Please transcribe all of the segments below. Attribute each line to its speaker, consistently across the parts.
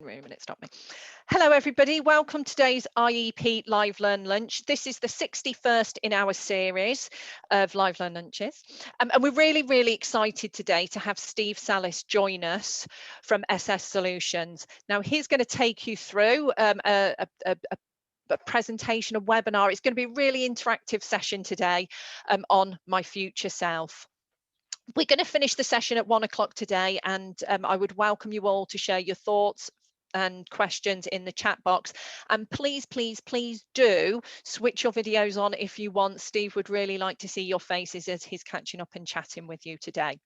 Speaker 1: Room and it stopped me. Hello everybody, welcome to today's IEP Live Learn Lunch. This is the 61st in our series of Live Learn Lunches, and we're really excited today to have Steve Salis join us from SS Solutions. Now he's going to take you through a presentation, a webinar. It's going to be a really interactive session today on my future self. We're going to finish the session at 1 o'clock today, and I would welcome you all to share your thoughts and questions in the chat box. And please do switch your videos on if you want. Steve would really like to see your faces as he's catching up and chatting with you today.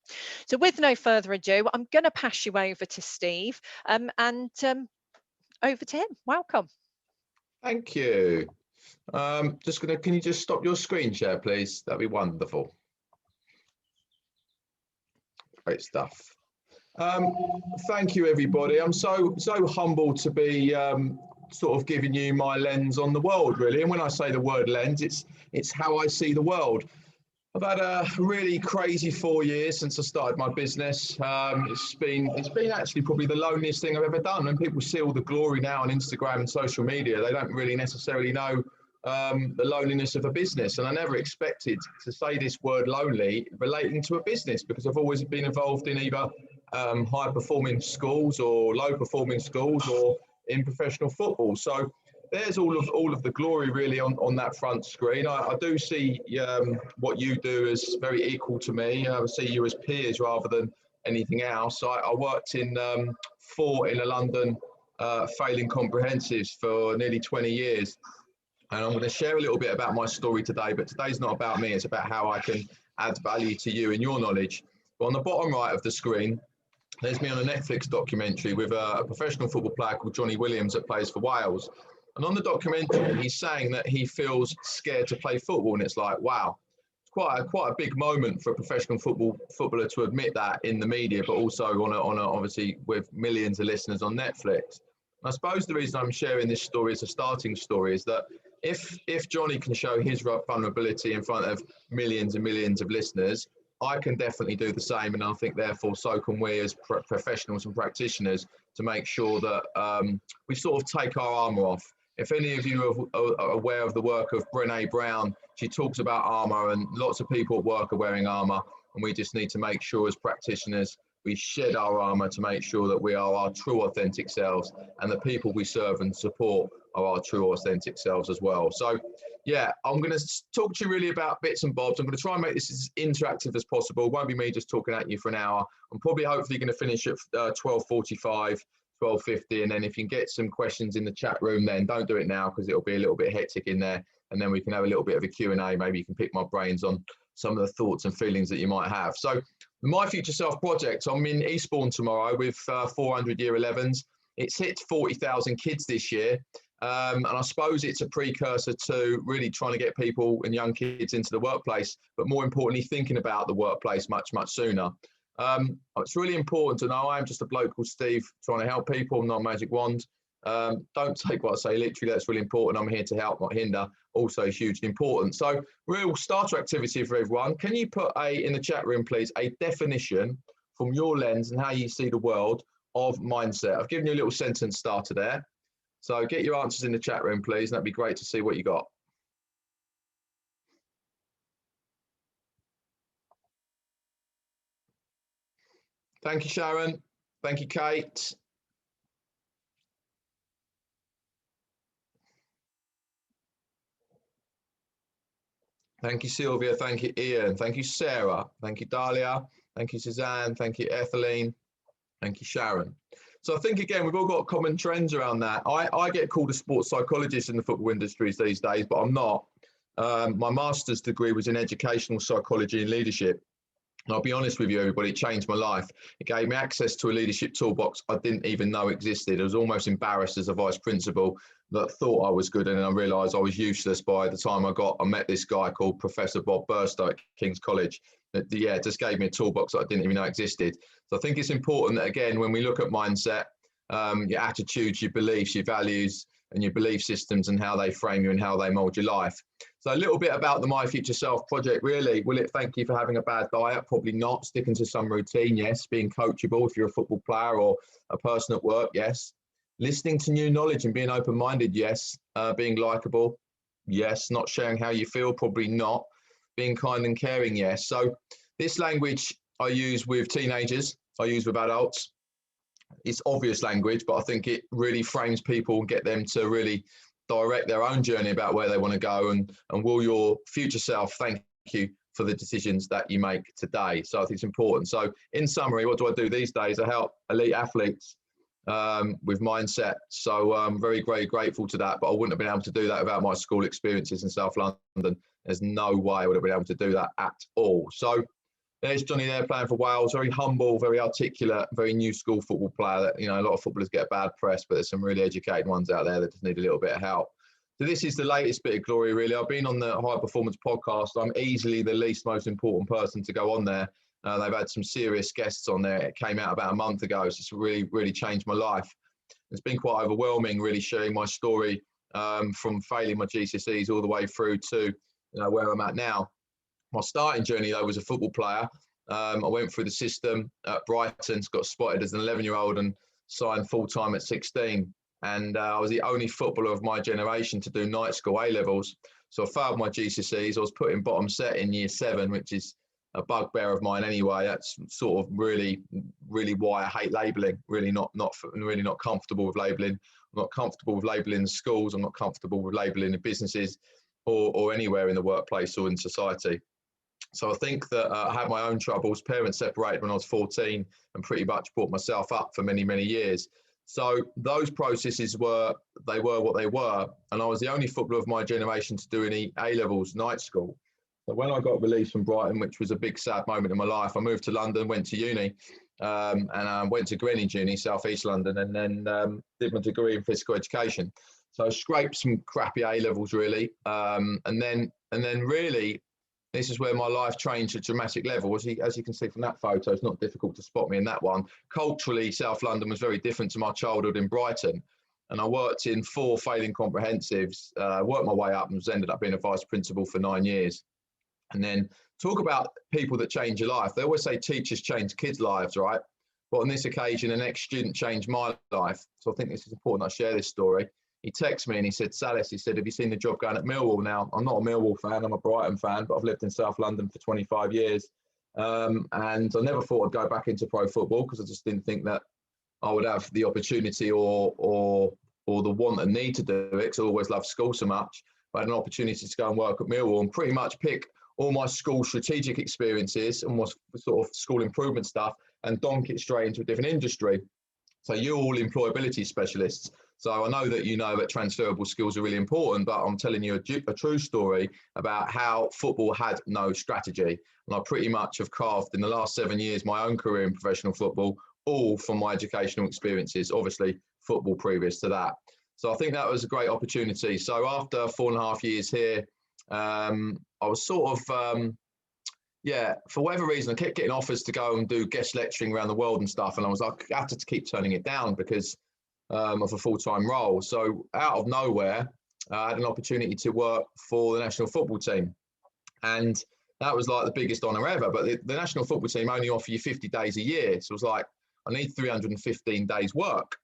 Speaker 1: So with no further ado, I'm going to pass you over to Steve and over to him. Welcome.
Speaker 2: Thank you. Can you just stop your screen share, please? That'd be wonderful. Great stuff. Thank you, everybody. I'm so humbled to be sort of giving you my lens on the world, really. And when I say the word lens, it's how I see the world. I've had a really crazy 4 years since I started my business. It's been actually probably the loneliest thing I've ever done. And people see all the glory now on Instagram and social media. They don't really necessarily know the loneliness of a business. And I never expected to say this word lonely relating to a business, because I've always been involved in either high performing schools or low performing schools or in professional football. So there's all of the glory really on that front screen. I do see what you do as very equal to me. I see you as peers rather than anything else. I worked in Fort in a London failing comprehensives for nearly 20 years. And I'm going to share a little bit about my story today, but today's not about me. It's about how I can add value to you and your knowledge. But on the bottom right of the screen, there's me on a Netflix documentary with a professional football player called Johnny Williams that plays for Wales. And on the documentary, he's saying that he feels scared to play football. And it's like, wow, it's quite a big moment for a professional footballer to admit that in the media, but also on a obviously with millions of listeners on Netflix. I suppose the reason I'm sharing this story as a starting story is that if Johnny can show his vulnerability in front of millions and millions of listeners, I can definitely do the same. And I think therefore so can we as professionals and practitioners to make sure that we sort of take our armour off. If any of you are aware of the work of Brené Brown, she talks about armour, and lots of people at work are wearing armour, and we just need to make sure as practitioners we shed our armour to make sure that we are our true authentic selves, and the people we serve and support are our true authentic selves as well. So yeah, I'm going to talk to you really about bits and bobs. I'm going to try and make this as interactive as possible. It won't be me just talking at you for an hour. I'm probably hopefully going to finish at 12:45, 12:50, and then if you can get some questions in the chat room, then don't do it now because it'll be a little bit hectic in there, and then we can have a little bit of a Q&A. Maybe you can pick my brains on some of the thoughts and feelings that you might have. So my future self project, I'm in Eastbourne tomorrow with 400 year 11s. It's hit 40,000 kids this year. And I suppose it's a precursor to really trying to get people and young kids into the workplace, but more importantly, thinking about the workplace much sooner. It's really important to know I'm just a bloke called Steve trying to help people, not a magic wand. Don't take what I say literally, that's really important. I'm here to help, not hinder. Also hugely important. So real starter activity for everyone. Can you put in the chat room, please, a definition from your lens and how you see the world of mindset? I've given you a little sentence starter there. So get your answers in the chat room, please. That'd be great to see what you got. Thank you, Sharon. Thank you, Kate. Thank you, Sylvia. Thank you, Ian. Thank you, Sarah. Thank you, Dahlia. Thank you, Suzanne. Thank you, Etheline. Thank you, Sharon. So I think, again, we've all got common trends around that. I get called a sports psychologist in the football industries these days, but I'm not. My master's degree was in educational psychology and leadership. And I'll be honest with you, everybody, it changed my life. It gave me access to a leadership toolbox I didn't even know existed. I was almost embarrassed as a vice principal that thought I was good, and then I realised I was useless by the time I met this guy called Professor Bob Burstow at King's College. That just gave me a toolbox that I didn't even know existed. So I think it's important that, again, when we look at mindset, your attitudes, your beliefs, your values, and your belief systems and how they frame you and how they mold your life. So a little bit about the My Future Self project, really. Will it thank you for having a bad diet? Probably not. Sticking to some routine, yes. Being coachable if you're a football player or a person at work, yes. Listening to new knowledge and being open-minded, yes. Being likable, yes. Not sharing how you feel, probably not. Being kind and caring, yes. So this language I use with teenagers, I use with adults. It's obvious language, but I think it really frames people and get them to really direct their own journey about where they want to go, and will your future self thank you for the decisions that you make today. So I think it's important. So in summary, what do I do these days? I help elite athletes with mindset. So I'm very, very grateful to that, but I wouldn't have been able to do that without my school experiences in South London. There's no way I would have been able to do that at all. So there's Johnny there playing for Wales, very humble, very articulate, very new school football player. That, you know, a lot of footballers get a bad press, but there's some really educated ones out there that just need a little bit of help. So this is the latest bit of glory, really. I've been on the High Performance podcast. I'm easily the least most important person to go on there. They've had some serious guests on there. It came out about a month ago. So it's really, really changed my life. It's been quite overwhelming, really sharing my story from failing my GCSEs all the way through to where I'm at now. My starting journey, though, was a football player. I went through the system at Brighton, got spotted as an 11-year-old and signed full-time at 16. And I was the only footballer of my generation to do night school A-levels. So I failed my GCSEs. I was put in bottom set in year 7, which is a bugbear of mine anyway. That's sort of really, really why I hate labelling. Really not comfortable with labelling. I'm not comfortable with labelling schools. I'm not comfortable with labelling the businesses or anywhere in the workplace or in society. So I think that I had my own troubles. Parents separated when I was 14 and pretty much brought myself up for many, many years. So those processes were what they were. And I was the only footballer of my generation to do any A-levels night school. So when I got released from Brighton, which was a big sad moment in my life, I moved to London, went to uni, and I went to Greenwich Uni, South East London, and then did my degree in physical education. So I scraped some crappy A-levels really. And then really, this is where my life changed at a dramatic level. As you can see from that photo, it's not difficult to spot me in that one. Culturally, South London was very different to my childhood in Brighton. And I worked in 4 failing comprehensives, worked my way up and ended up being a vice principal for 9 years. And then talk about people that change your life. They always say teachers change kids' lives, right? But on this occasion, an ex-student changed my life. So I think this is important I share this story. He texted me and he said, Salis, he said, have you seen the job going at Millwall now? I'm not a Millwall fan, I'm a Brighton fan, but I've lived in South London for 25 years. And I never thought I'd go back into pro football because I just didn't think that I would have the opportunity or the want and need to do it, because I always loved school so much. But I had an opportunity to go and work at Millwall and pretty much pick all my school strategic experiences and my sort of school improvement stuff and donk it straight into a different industry. So you're all employability specialists. So I know that transferable skills are really important, but I'm telling you a true story about how football had no strategy. And I pretty much have carved in the last 7 years my own career in professional football, all from my educational experiences, obviously football previous to that. So I think that was a great opportunity. So after 4.5 years here, I was sort of, for whatever reason, I kept getting offers to go and do guest lecturing around the world and stuff. And I was like, I had to keep turning it down because of a full-time role. So out of nowhere, I had an opportunity to work for the national football team. And that was like the biggest honour ever. But the national football team only offer you 50 days a year. So it was like, I need 315 days work.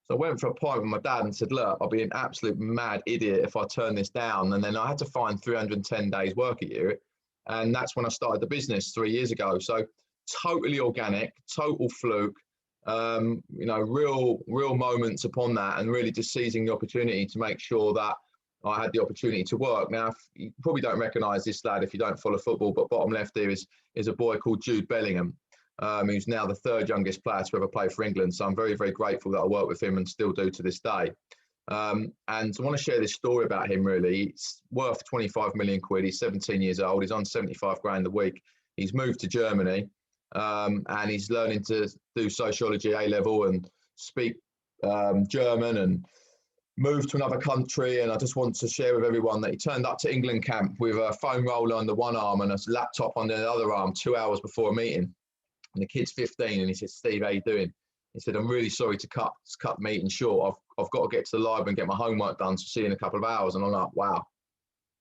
Speaker 2: So I went for a pint with my dad and said, look, I'll be an absolute mad idiot if I turn this down. And then I had to find 310 days work a year. And that's when I started the business 3 years ago. So totally organic, total fluke, real moments upon that, and really just seizing the opportunity to make sure that I had the opportunity to work. Now, you probably don't recognise this lad if you don't follow football, but bottom left here is a boy called Jude Bellingham, who's now the 3rd youngest player to ever play for England. So I'm very, very grateful that I work with him and still do to this day. And I want to share this story about him, really. It's worth 25 million quid. He's 17 years old. He's on 75 grand a week. He's moved to Germany and he's learning to do sociology A-level and speak German and move to another country. And I just want to share with everyone that he turned up to England camp with a foam roller under one arm and a laptop under the other arm 2 hours before a meeting. And the kid's 15 and he said, Steve, how you doing? He said, I'm really sorry to cut the meeting short. I've got to get to the library and get my homework done. So see you in a couple of hours. And I'm like, wow.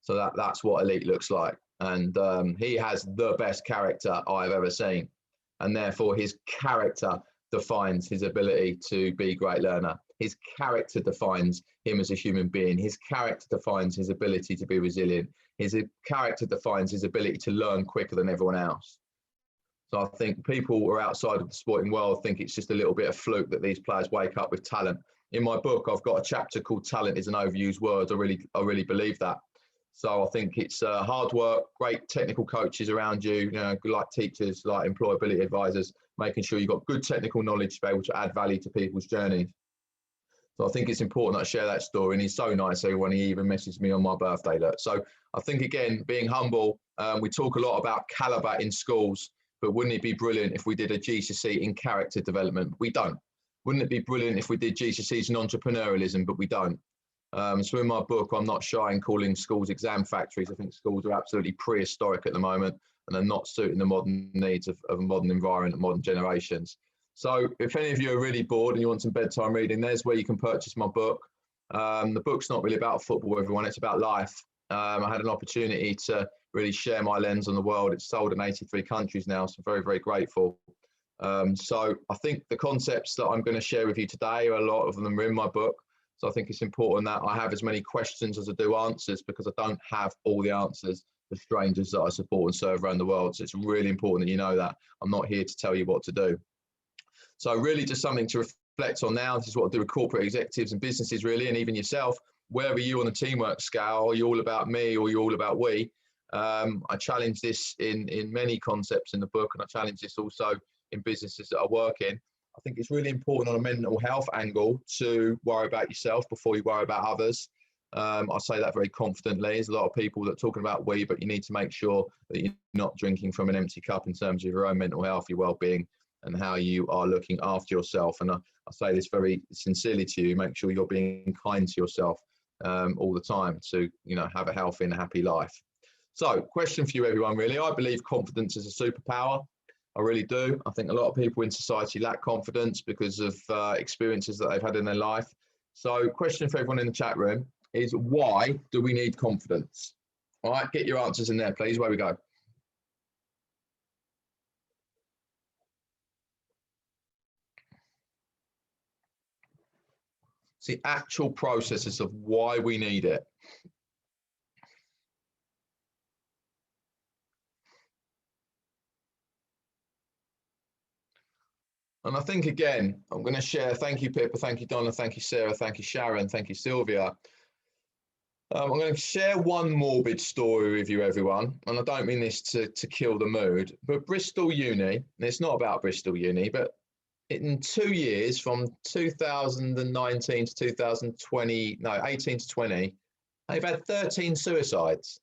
Speaker 2: So that's what elite looks like. And he has the best character I've ever seen. And therefore his character defines his ability to be a great learner. His character defines him as a human being. His character defines his ability to be resilient. His character defines his ability to learn quicker than everyone else. So I think people who are outside of the sporting world think it's just a little bit of fluke that these players wake up with talent. In my book, I've got a chapter called "Talent is an Overused Word." I really believe that. So I think it's hard work, great technical coaches around you, like teachers, like employability advisors, making sure you've got good technical knowledge to be able to add value to people's journeys. So I think it's important that I share that story, and he's so nice when he even messaged me on my birthday. So I think, again, being humble, we talk a lot about caliber in schools, but wouldn't it be brilliant if we did a GCSE in character development? We don't. Wouldn't it be brilliant if we did GCSEs in entrepreneurialism? But we don't. So in my book, I'm not shy in calling schools exam factories. I think schools are absolutely prehistoric at the moment, and are not suiting the modern needs of a modern environment and modern generations. So if any of you are really bored and you want some bedtime reading, there's where you can purchase my book. The book's not really about football, everyone. It's about life. I had an opportunity to really share my lens on the world. It's sold in 83 countries now, so very, very grateful. So I think the concepts that I'm going to share with you today, a lot of them are in my book. So I think it's important that I have as many questions as I do answers, because I don't have all the answers for strangers that I support and serve around the world. So it's really important that you know that. I'm not here to tell you what to do. So really just something to reflect on now. This is what I do with corporate executives and businesses, really, and even yourself. Where are you on the teamwork scale? Are you all about me, or are you all about we? I challenge this in many concepts in the book, and I challenge this also in businesses that I work in. I think it's really important on a mental health angle to worry about yourself before you worry about others. I say that very confidently. There's a lot of people that are talking about we, but you need to make sure that you're not drinking from an empty cup in terms of your own mental health, your well-being, and how you are looking after yourself. And I say this very sincerely to you. Make sure you're being kind to yourself all the time to have a healthy and happy life. So question for you, everyone, really. I believe confidence is a superpower. I really do. I think a lot of people in society lack confidence because of experiences that they've had in their life. So question for everyone in the chat room is, why do we need confidence? All right, get your answers in there, please. Where we go. It's the actual processes of why we need it. And I think, again, I'm going to share, thank you, Pippa, thank you, Donna, thank you, Sarah, thank you, Sharon, thank you, Sylvia. I'm going to share one morbid story with you, everyone. And I don't mean this to kill the mood, but Bristol Uni, and it's not about Bristol Uni, but in 2 years, from 2019 to 2020, no, 18 to 20, they've had 13 suicides,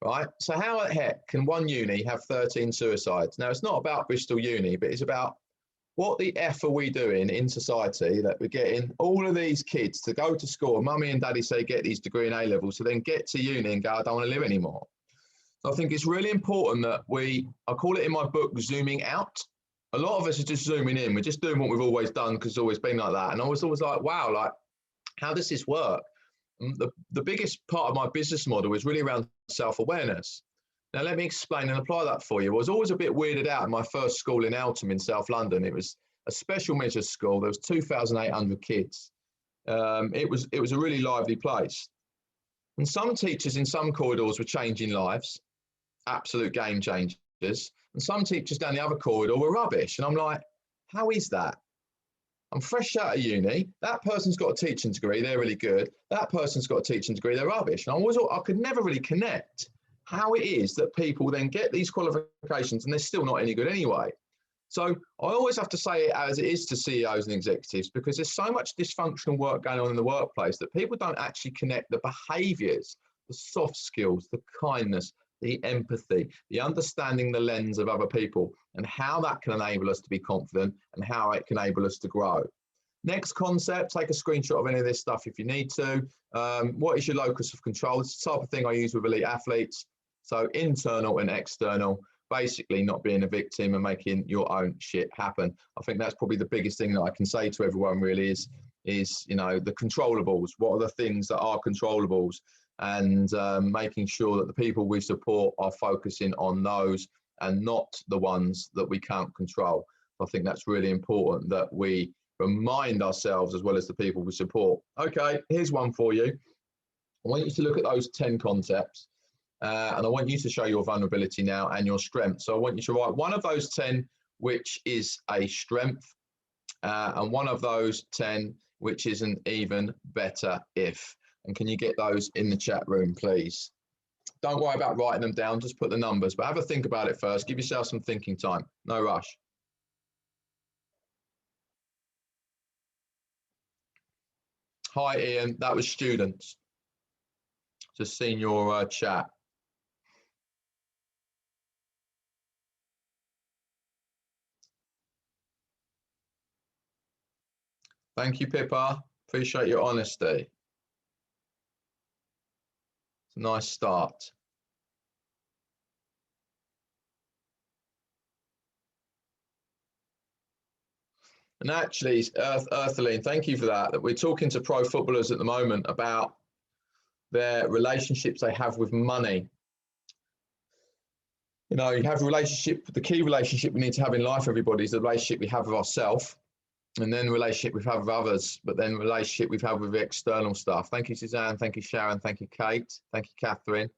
Speaker 2: right? So how the heck can one uni have 13 suicides? Now, it's not about Bristol Uni, but it's about what the F are we doing in society that we're getting all of these kids to go to school, mummy and daddy say get these degree in A-levels, to then get to uni and go, I don't want to live anymore. So I think it's really important that I call it in my book, zooming out. A lot of us are just zooming in. We're just doing what we've always done because it's always been like that. And I was always like, wow, like, how does this work? The biggest part of my business model is really around self-awareness. Now, let me explain and apply that for you. I was always a bit weirded out in my first school in Eltham in South London. It was a special measures school. There was 2,800 kids. It was a really lively place. And some teachers in some corridors were changing lives, absolute game changers. And some teachers down the other corridor were rubbish. And I'm like, how is that? I'm fresh out of uni. That person's got a teaching degree. They're really good. That person's got a teaching degree. They're rubbish. And I could never really connect how it is that people then get these qualifications and they're still not any good anyway. So I always have to say it as it is to CEOs and executives, because there's so much dysfunctional work going on in the workplace that people don't actually connect the behaviors, the soft skills, the kindness, the empathy, the understanding the lens of other people, and how that can enable us to be confident and how it can enable us to grow. Next concept, take a screenshot of any of this stuff if you need to. What is your locus of control? It's the type of thing I use with elite athletes. So internal and external, basically not being a victim and making your own shit happen. I think that's probably the biggest thing that I can say to everyone really is the controllables. What are the things that are controllables? And making sure that the people we support are focusing on those and not the ones that we can't control. I think that's really important, that we remind ourselves as well as the people we support. Okay, here's one for you. I want you to look at those 10 concepts, and I want you to show your vulnerability now and your strength. So I want you to write one of those 10 which is a strength, and one of those 10 which is an even better if. And can you get those in the chat room, please? Don't worry about writing them down, just put the numbers, but have a think about it first. Give yourself some thinking time, no rush. Hi, Ian, that was students. Just seen your chat. Thank you, Pippa. Appreciate your honesty. It's a nice start. And actually, Earthaline, thank you for that. That we're talking to pro footballers at the moment about their relationships they have with money. You know, you have a relationship, the key relationship we need to have in life, everybody, is the relationship we have with ourselves, and then the relationship we have with others, but then the relationship we've had with the external stuff. Thank you, Suzanne. Thank you, Sharon. Thank you, Kate. Thank you, Catherine.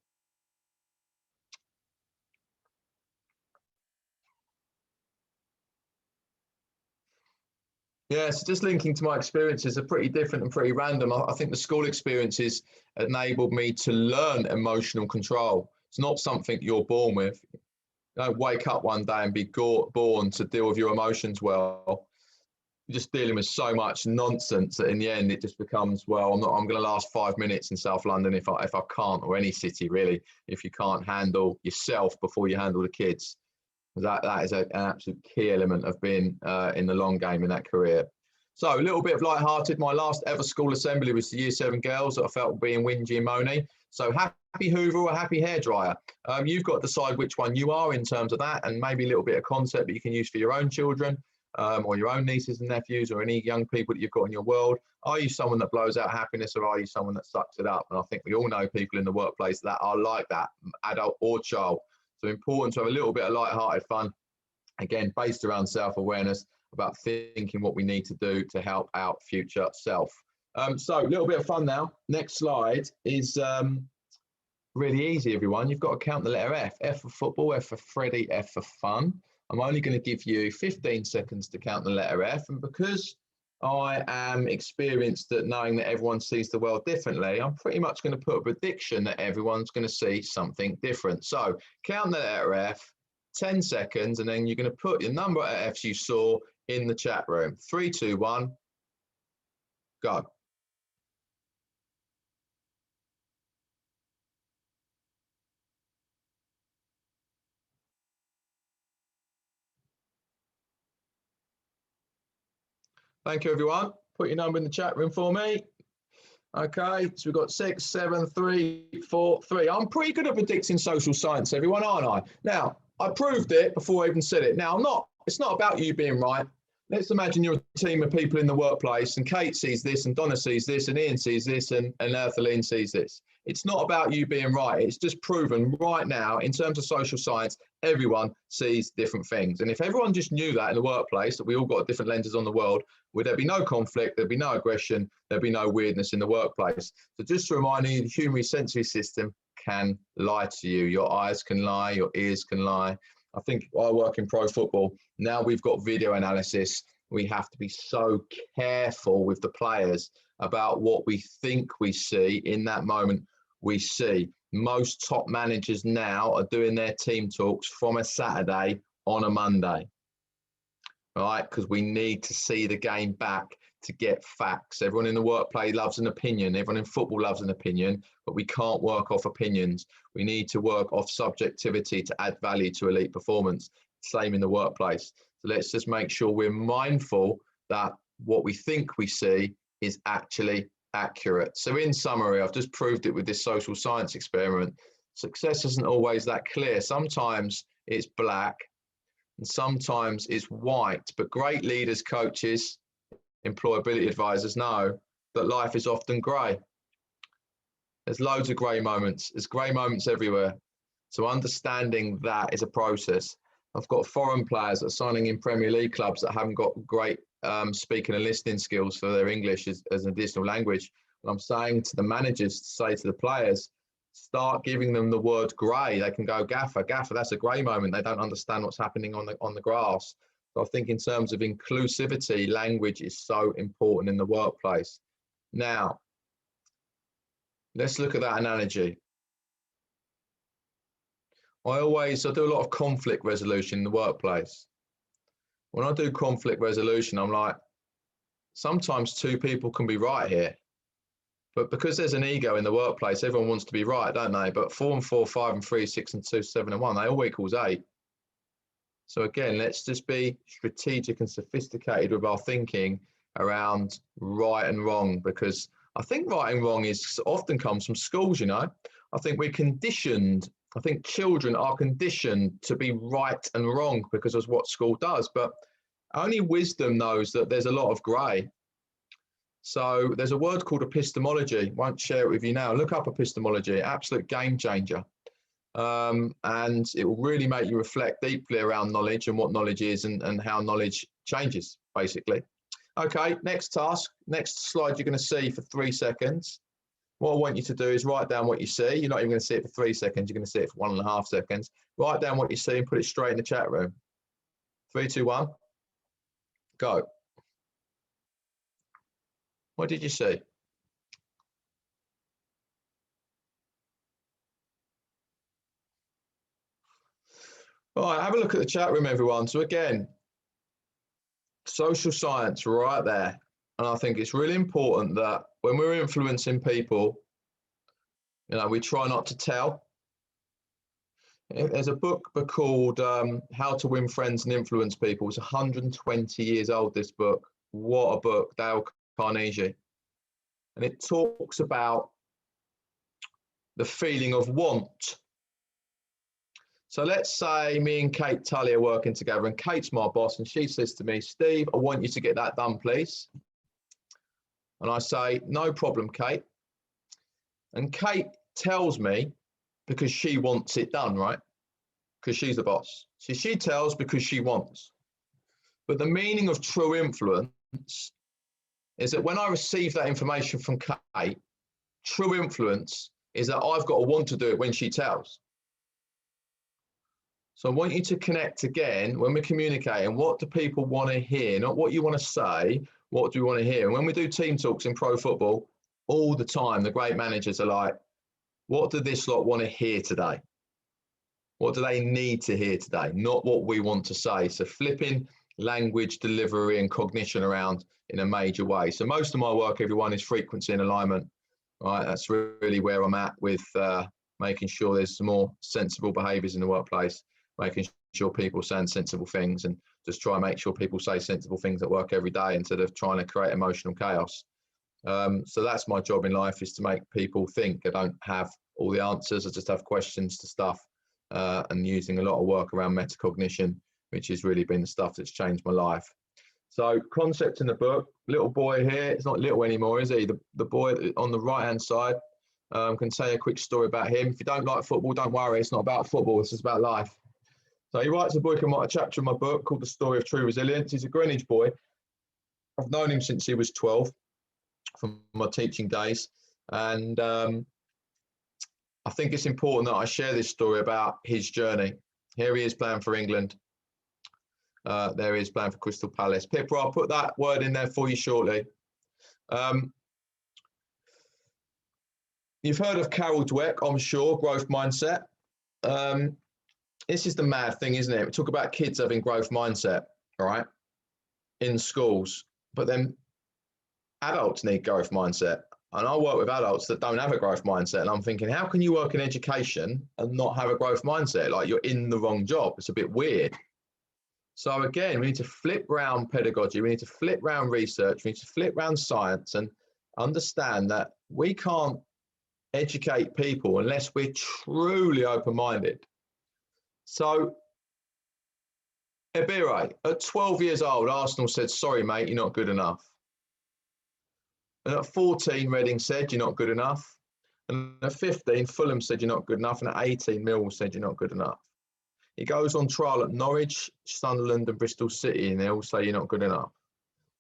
Speaker 2: Yes, just linking to my experiences are pretty different and pretty random. I think the school experiences enabled me to learn emotional control. It's not something you're born with. You don't wake up one day and be born to deal with your emotions well. You're just dealing with so much nonsense that in the end it just becomes, well, I'm going to last 5 minutes in South London if I can't, or any city really, if you can't handle yourself before you handle the kids. That is an absolute key element of being in the long game in that career. So a little bit of light-hearted. My last ever school assembly was the Year 7 girls that I felt being whingy and moany. So happy Hoover or happy hairdryer. You've got to decide which one you are in terms of that, and maybe a little bit of concept that you can use for your own children, or your own nieces and nephews, or any young people that you've got in your world. Are you someone that blows out happiness, or are you someone that sucks it up? And I think we all know people in the workplace that are like that, adult or child. So important to have a little bit of light-hearted fun, again, based around self-awareness, about thinking what we need to do to help out future self. So a little bit of fun now. Next slide is really easy, everyone. You've got to count the letter F. F for football, F for Freddie, F for fun. I'm only going to give you 15 seconds to count the letter F. And because I am experienced at knowing that everyone sees the world differently, I'm pretty much going to put a prediction that everyone's going to see something different. So count the letter F, 10 seconds, and then you're going to put your number of Fs you saw in the chat room. 3, 2, 1, go. Thank you, everyone. Put your number in the chat room for me. Okay, so we've got 6, 7, 3, 4, 3. I'm pretty good at predicting social science, everyone, aren't I? Now, I proved it before I even said it. Now, it's not about you being right. Let's imagine you're a team of people in the workplace, and Kate sees this, and Donna sees this, and Ian sees this, and Earthaline sees this. It's not about you being right. It's just proven right now, in terms of social science, everyone sees different things. And if everyone just knew that in the workplace, that we all got different lenses on the world, would there be no conflict, there'd be no aggression, there'd be no weirdness in the workplace. So just to remind you, the human sensory system can lie to you. Your eyes can lie, your ears can lie. I think I work in pro football. Now we've got video analysis. We have to be so careful with the players about what we think we see in that moment we see. Most top managers now are doing their team talks from a Saturday on a Monday, right? Because we need to see the game back to get facts. Everyone in the workplace loves an opinion. Everyone in football loves an opinion, but we can't work off opinions. We need to work off subjectivity to add value to elite performance. Same in the workplace. So let's just make sure we're mindful that what we think we see is actually accurate. So in summary, I've just proved it with this social science experiment. Success isn't always that clear. Sometimes it's black and sometimes it's white, but great leaders, coaches, employability advisors know that life is often grey. There's loads of grey moments. There's grey moments everywhere. So understanding that is a process. I've got foreign players that are signing in Premier League clubs that haven't got great speaking and listening skills for their English as an additional language. And I'm saying to the managers to say to the players, start giving them the word grey. They can go, gaffer, that's a grey moment. They don't understand what's happening on the grass. So I think in terms of inclusivity, language is so important in the workplace. Now, let's look at that analogy. I do a lot of conflict resolution in the workplace. When I do conflict resolution, I'm like, sometimes two people can be right here. But because there's an ego in the workplace, everyone wants to be right, don't they? But 4 and 4, 5 and 3, 6 and 2, 7 and 1, they all equals 8. So again, let's just be strategic and sophisticated with our thinking around right and wrong, because I think right and wrong often comes from schools, you know. I think we're conditioned. I think children are conditioned to be right and wrong because of what school does, but only wisdom knows that there's a lot of grey. So there's a word called epistemology. Won't share it with you now. Look up epistemology, absolute game changer. And it will really make you reflect deeply around knowledge and what knowledge is and how knowledge changes, basically. Okay, next task, next slide you're going to see for 3 seconds. What I want you to do is write down what you see. You're not even going to see it for 3 seconds. You're going to see it for 1.5 seconds. Write down what you see and put it straight in the chat room. 3, 2, 1, go. What did you see? All right, have a look at the chat room, everyone. So again, social science right there. And I think it's really important that when we're influencing people, you know, we try not to tell. There's a book called How to Win Friends and Influence People. It's 120 years old, this book. What a book, Dale Carnegie. And it talks about the feeling of want. So let's say me and Kate Tully are working together, and Kate's my boss, and she says to me, Steve, I want you to get that done, please. And I say, no problem, Kate. And Kate tells me because she wants it done, right? Because she's the boss. So she tells because she wants. But the meaning of true influence is that when I receive that information from Kate, true influence is that I've got to want to do it when she tells. So I want you to connect again when we're communicating. What do people want to hear? Not what you want to say, what do we want to hear? And when we do team talks in pro football, all the time, the great managers are like, what do this lot want to hear today? What do they need to hear today? Not what we want to say. So flipping language, delivery and cognition around in a major way. So most of my work, everyone, is frequency and alignment. Right? That's really where I'm at with making sure there's some more sensible behaviours in the workplace, making sure people saying sensible things, and just try and make sure people say sensible things at work every day instead of trying to create emotional chaos. So that's my job in life, is to make people think. I don't have all the answers. I just have questions to stuff, and using a lot of work around metacognition, which has really been the stuff that's changed my life. So concept in the book, little boy here, it's not little anymore, is he? The boy on the right-hand side, can tell you a quick story about him. If you don't like football, don't worry, it's not about football, it's just about life. So he writes a chapter in my book called The Story of True Resilience. He's a Greenwich boy. I've known him since he was 12 from my teaching days. And I think it's important that I share this story about his journey. Here he is playing for England. There he is playing for Crystal Palace. Pippa, I'll put that word in there for you shortly. You've heard of Carol Dweck, I'm sure, growth mindset. This is the mad thing, isn't it? We talk about kids having growth mindset, all right, in schools, but then adults need growth mindset. And I work with adults that don't have a growth mindset. And I'm thinking, how can you work in education and not have a growth mindset? Like, you're in the wrong job. It's a bit weird. So again, we need to flip round pedagogy. We need to flip round research. We need to flip round science and understand that we can't educate people unless we're truly open-minded. So Ebere, at 12 years old, Arsenal said, sorry, mate, you're not good enough. And at 14, Reading said, you're not good enough. And at 15, Fulham said, you're not good enough. And at 18, Millwall said, you're not good enough. He goes on trial at Norwich, Sunderland and Bristol City, and they all say, you're not good enough.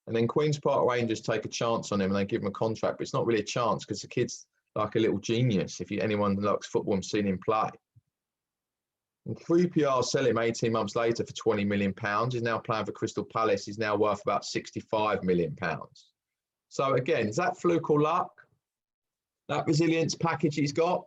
Speaker 2: And then Queen's Park Rangers take a chance on him and they give him a contract, but it's not really a chance because the kid's like a little genius. If anyone likes football and seen him play. And 3PR sell him 18 months later for £20 million. He's now playing for Crystal Palace. He's now worth about £65 million. So again, is that fluke or luck? That resilience package he's got?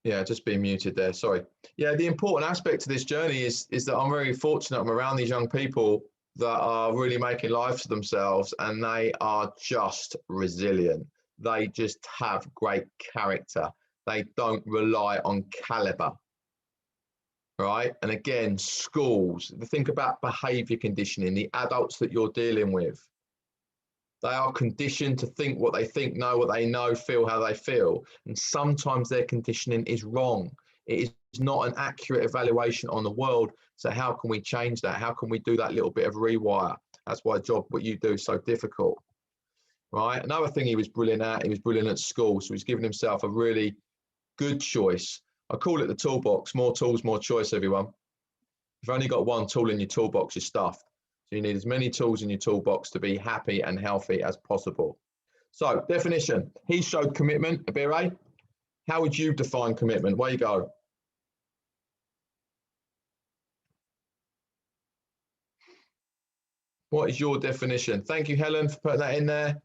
Speaker 2: Yeah, just being muted there, sorry. Yeah, the important aspect to this journey is that I'm very fortunate I'm around these young people that are really making life for themselves, and they are just resilient. They just have great character. They don't rely on caliber, right? And again, schools, think about behavior conditioning, the adults that you're dealing with. They are conditioned to think what they think, know what they know, feel how they feel. And sometimes their conditioning is wrong. It is not an accurate evaluation on the world. So how can we change that? How can we do that little bit of rewire? That's why what you do is so difficult, right? Another thing he was brilliant at school. So he's given himself a really good choice. I call it the toolbox. More tools, more choice, everyone. If you've only got one tool in your toolbox, you're stuffed. So you need as many tools in your toolbox to be happy and healthy as possible. So definition, he showed commitment, Abire. How would you define commitment? Where you go? What is your definition? Thank you, Helen, for putting that in there.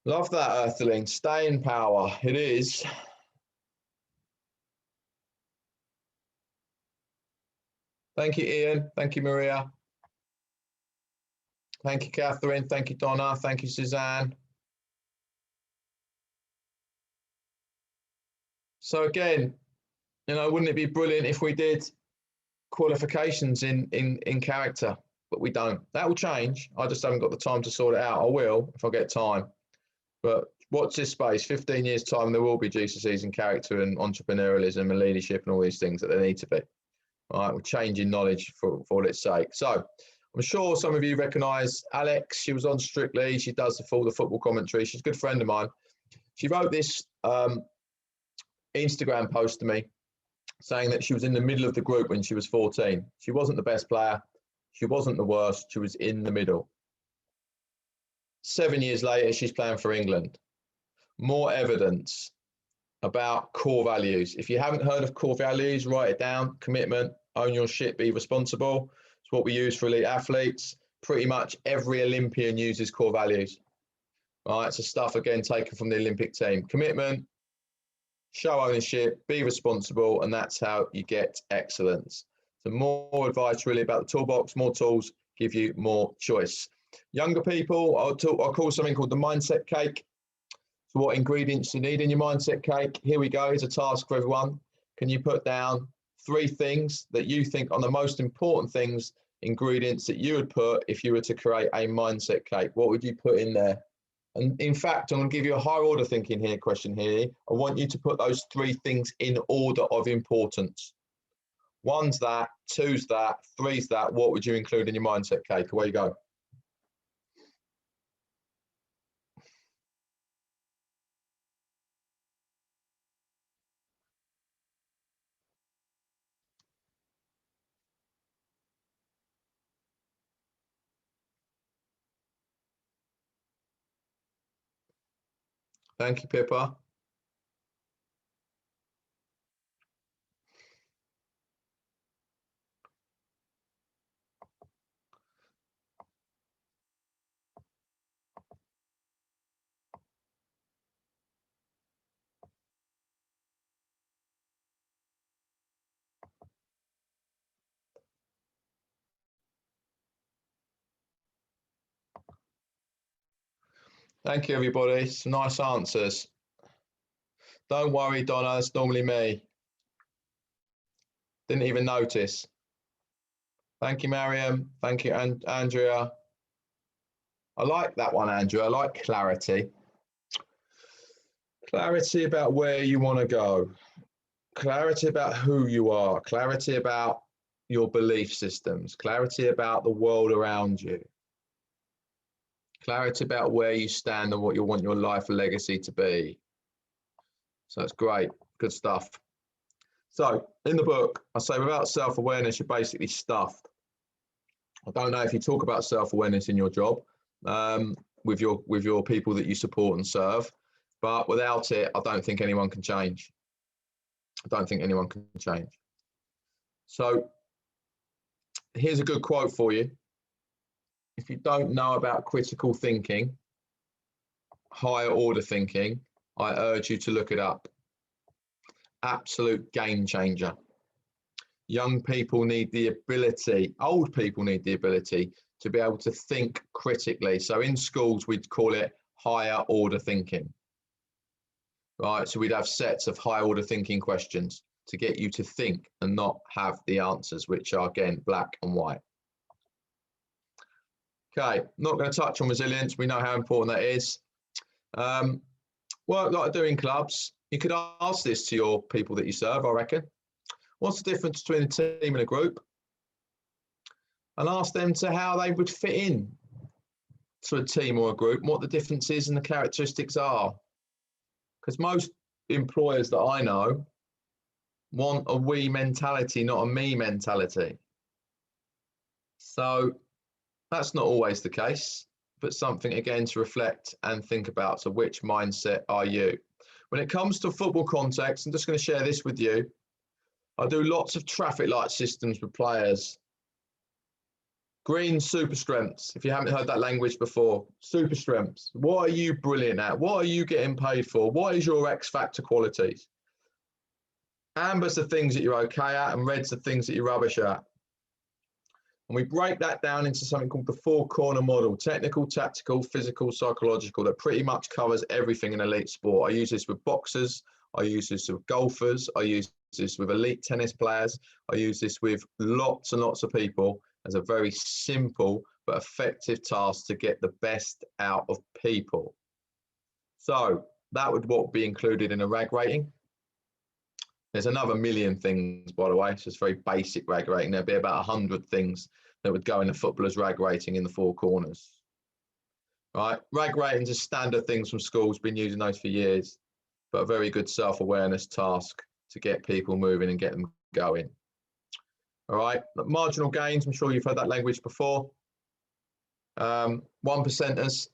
Speaker 2: Love that, Earthling. Stay in power. It is. Thank you, Ian. Thank you, Maria. Thank you, Catherine. Thank you, Donna. Thank you, Suzanne. So again, you know, wouldn't it be brilliant if we did qualifications in character, but we don't. That will change. I just haven't got the time to sort it out. I will if I get time. But watch this space. 15 years time, there will be GCSEs in character and entrepreneurialism and leadership and all these things that they need to be. All right, we're changing knowledge for all its sake. So I'm sure some of you recognise Alex. She was on Strictly. She does the football commentary. She's a good friend of mine. She wrote this Instagram post to me saying that she was in the middle of the group when she was 14. She wasn't the best player. She wasn't the worst. She was in the middle. 7 years later, she's playing for England. More evidence about core values. If you haven't heard of core values, write it down. Commitment, own your shit, be responsible. It's what we use for elite athletes. Pretty much every Olympian uses core values. Right, so stuff again taken from the Olympic team. Commitment, show ownership, be responsible, and that's how you get excellence. So more advice really about the toolbox, more tools, give you more choice. Younger people, I'll call something called the mindset cake. So what ingredients you need in your mindset cake? Here we go, here's a task for everyone. Can you put down 3 things that you think are the most important things, ingredients that you would put if you were to create a mindset cake? What would you put in there? And in fact, I'm going to give you a higher order thinking here question here. I want you to put those 3 things in order of importance. 1's that, 2's that, 3's that. What would you include in your mindset cake? Away you go. Thank you, Pippa. Thank you, everybody. Some nice answers. Don't worry, Donna, it's normally me. Didn't even notice. Thank you, Mariam. Thank you, Andrea. I like that one, Andrea. I like clarity. Clarity about where you want to go. Clarity about who you are. Clarity about your belief systems. Clarity about the world around you. Clarity about where you stand and what you want your life legacy to be. So that's great, good stuff. So in the book, I say without self-awareness, you're basically stuffed. I don't know if you talk about self-awareness in your job with your people that you support and serve, but without it, I don't think anyone can change. I don't think anyone can change. So here's a good quote for you. If you don't know about critical thinking, higher order thinking, I urge you to look it up. Absolute game changer. Young people need the ability, old people need the ability to be able to think critically. So in schools, we'd call it higher order thinking. Right, so we'd have sets of high order thinking questions to get you to think and not have the answers, which are, again, black and white. Okay, not going to touch on resilience. We know how important that is. Work like I do in clubs. You could ask this to your people that you serve, I reckon. What's the difference between a team and a group? And ask them to how they would fit in to a team or a group, and what the differences and the characteristics are. Because most employers that I know want a we mentality, not a me mentality. So that's not always the case, but something, again, to reflect and think about. So which mindset are you? When it comes to football context, I'm just going to share this with you. I do lots of traffic light systems with players. Green super strengths, if you haven't heard that language before. Super strengths. What are you brilliant at? What are you getting paid for? What is your X factor qualities? Amber's the things that you're okay at, and red's the things that you're rubbish at. And we break that down into something called the 4-corner model: technical, tactical, physical, psychological, that pretty much covers everything in elite sport. I use this with boxers. I use this with golfers. I use this with elite tennis players. I use this with lots and lots of people as a very simple but effective task to get the best out of people. So that would what be included in a RAG rating. There's another million things, by the way. So it's very basic RAG rating. There'd be about 100 things that would go in a footballer's RAG rating in the 4 corners. Right? RAG ratings are standard things from schools, been using those for years, but a very good self-awareness task to get people moving and get them going. All right, marginal gains, I'm sure you've heard that language before. 1%ers.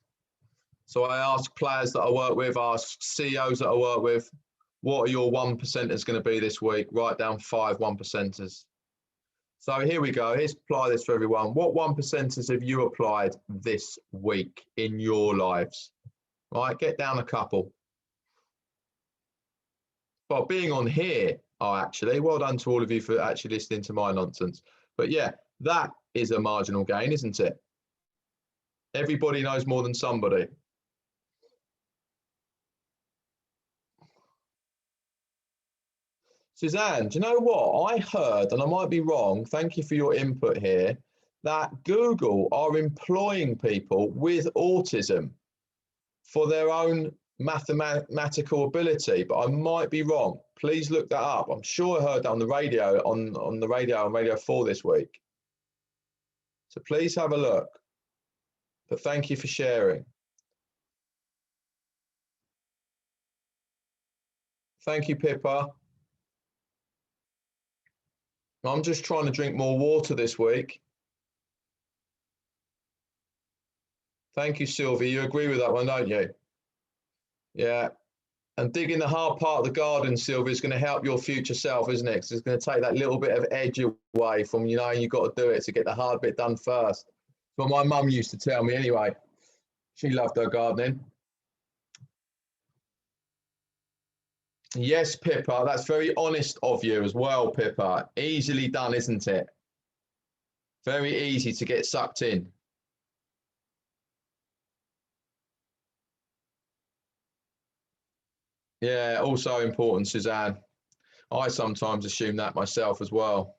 Speaker 2: So I ask players that I work with, ask CEOs that I work with, what are your 1%ers going to be this week? Write down 5 1%ers. So here we go. Here's apply this for everyone. What 1%ers have you applied this week in your lives? Right, get down a couple. Well, being on here, actually, well done to all of you for actually listening to my nonsense. But yeah, that is a marginal gain, isn't it? Everybody knows more than somebody. Suzanne, do you know what? I heard, and I might be wrong, thank you for your input here, that Google are employing people with autism for their own mathematical ability, but I might be wrong. Please look that up. I'm sure I heard that on the radio, on Radio 4 this week. So please have a look. But thank you for sharing. Thank you, Pippa. I'm just trying to drink more water this week. Thank you, Sylvia. You agree with that one, don't you? Yeah. And digging the hard part of the garden, Sylvia, is going to help your future self, isn't it? 'Cause it's going to take that little bit of edge away from, you know, you've got to do it to get the hard bit done first. That's what my mum used to tell me anyway. She loved her gardening. Yes, Pippa, that's very honest of you as well, Pippa. Easily done, isn't it? Very easy to get sucked in. Yeah, also important, Suzanne. I sometimes assume that myself as well.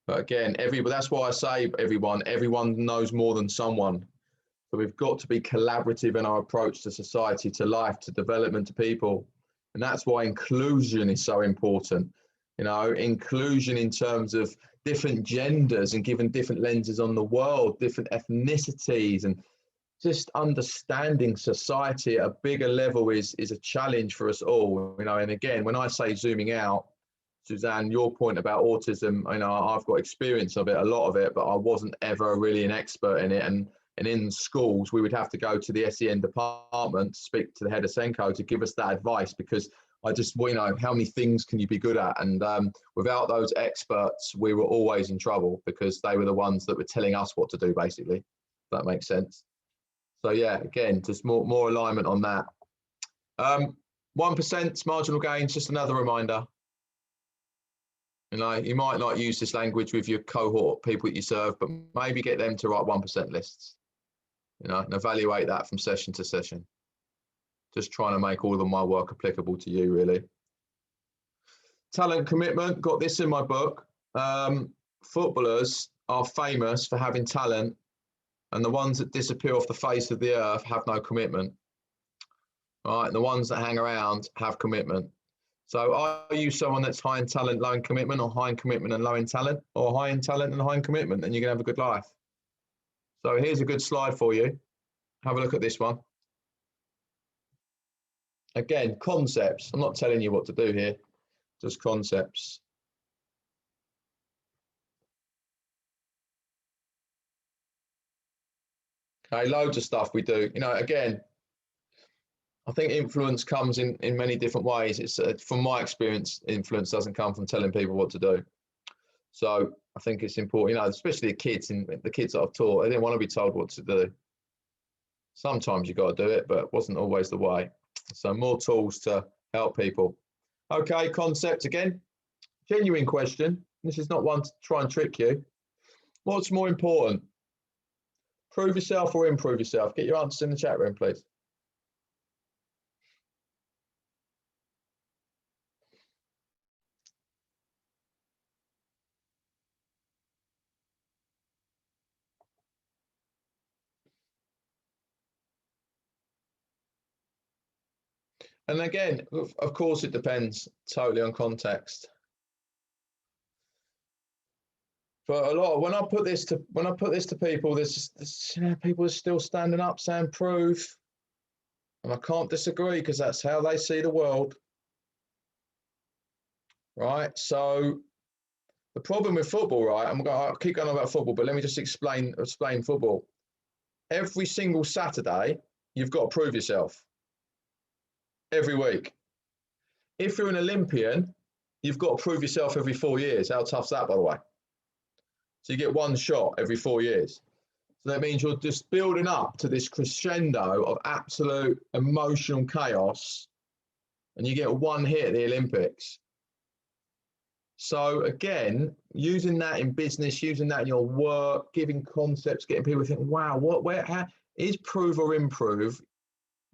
Speaker 2: But again, that's why I say everyone knows more than someone. So we've got to be collaborative in our approach to society, to life, to development, to people. And that's why inclusion is so important. You know, inclusion in terms of different genders and giving different lenses on the world, different ethnicities, and just understanding society at a bigger level is a challenge for us all, you know. And again, when I say zooming out, Suzanne, your point about autism, you know, I've got experience of it, a lot of it, but I wasn't ever really an expert in it. And in schools, we would have to go to the SEN department, speak to the head of Senko to give us that advice, because I just, you know, how many things can you be good at? And without those experts, we were always in trouble, because they were the ones that were telling us what to do, basically, if that makes sense. So yeah, again, just more alignment on that. 1% marginal gains, just another reminder. You know, you might not use this language with your cohort people that you serve, but maybe get them to write 1% lists, you know, and evaluate that from session to session. Just trying to make all of my work applicable to you, really. Talent commitment, got this in my book. Footballers are famous for having talent, and the ones that disappear off the face of the earth have no commitment. All right, and the ones that hang around have commitment. So are you someone that's high in talent, low in commitment, or high in commitment and low in talent, or high in talent and high in commitment? Then you're going to have a good life. So here's a good slide for you. Have a look at this one. Again, concepts. I'm not telling you what to do here, just concepts. Okay, loads of stuff we do. You know, again, I think influence comes in many different ways. It's from my experience, influence doesn't come from telling people what to do. So I think it's important, you know, especially the kids that I've taught, they didn't want to be told what to do. Sometimes you got to do it, but it wasn't always the way. So more tools to help people. Okay, concept again. Genuine question. This is not one to try and trick you. What's more important? Prove yourself or improve yourself? Get your answers in the chat room, please. And again, of course, it depends totally on context. But a lot, when I put this to people, there's you know, people are still standing up saying prove, and I can't disagree, because that's how they see the world, right? So the problem with football, right? I'll keep going on about football, but let me just explain football. Every single Saturday, you've got to prove yourself. Every week. If you're an Olympian, you've got to prove yourself every 4 years. How tough's that, by the way? So you get one shot every 4 years. So that means you're just building up to this crescendo of absolute emotional chaos, and you get one hit at the Olympics. So again, using that in business, using that in your work, giving concepts, getting people to think, wow, how is prove or improve?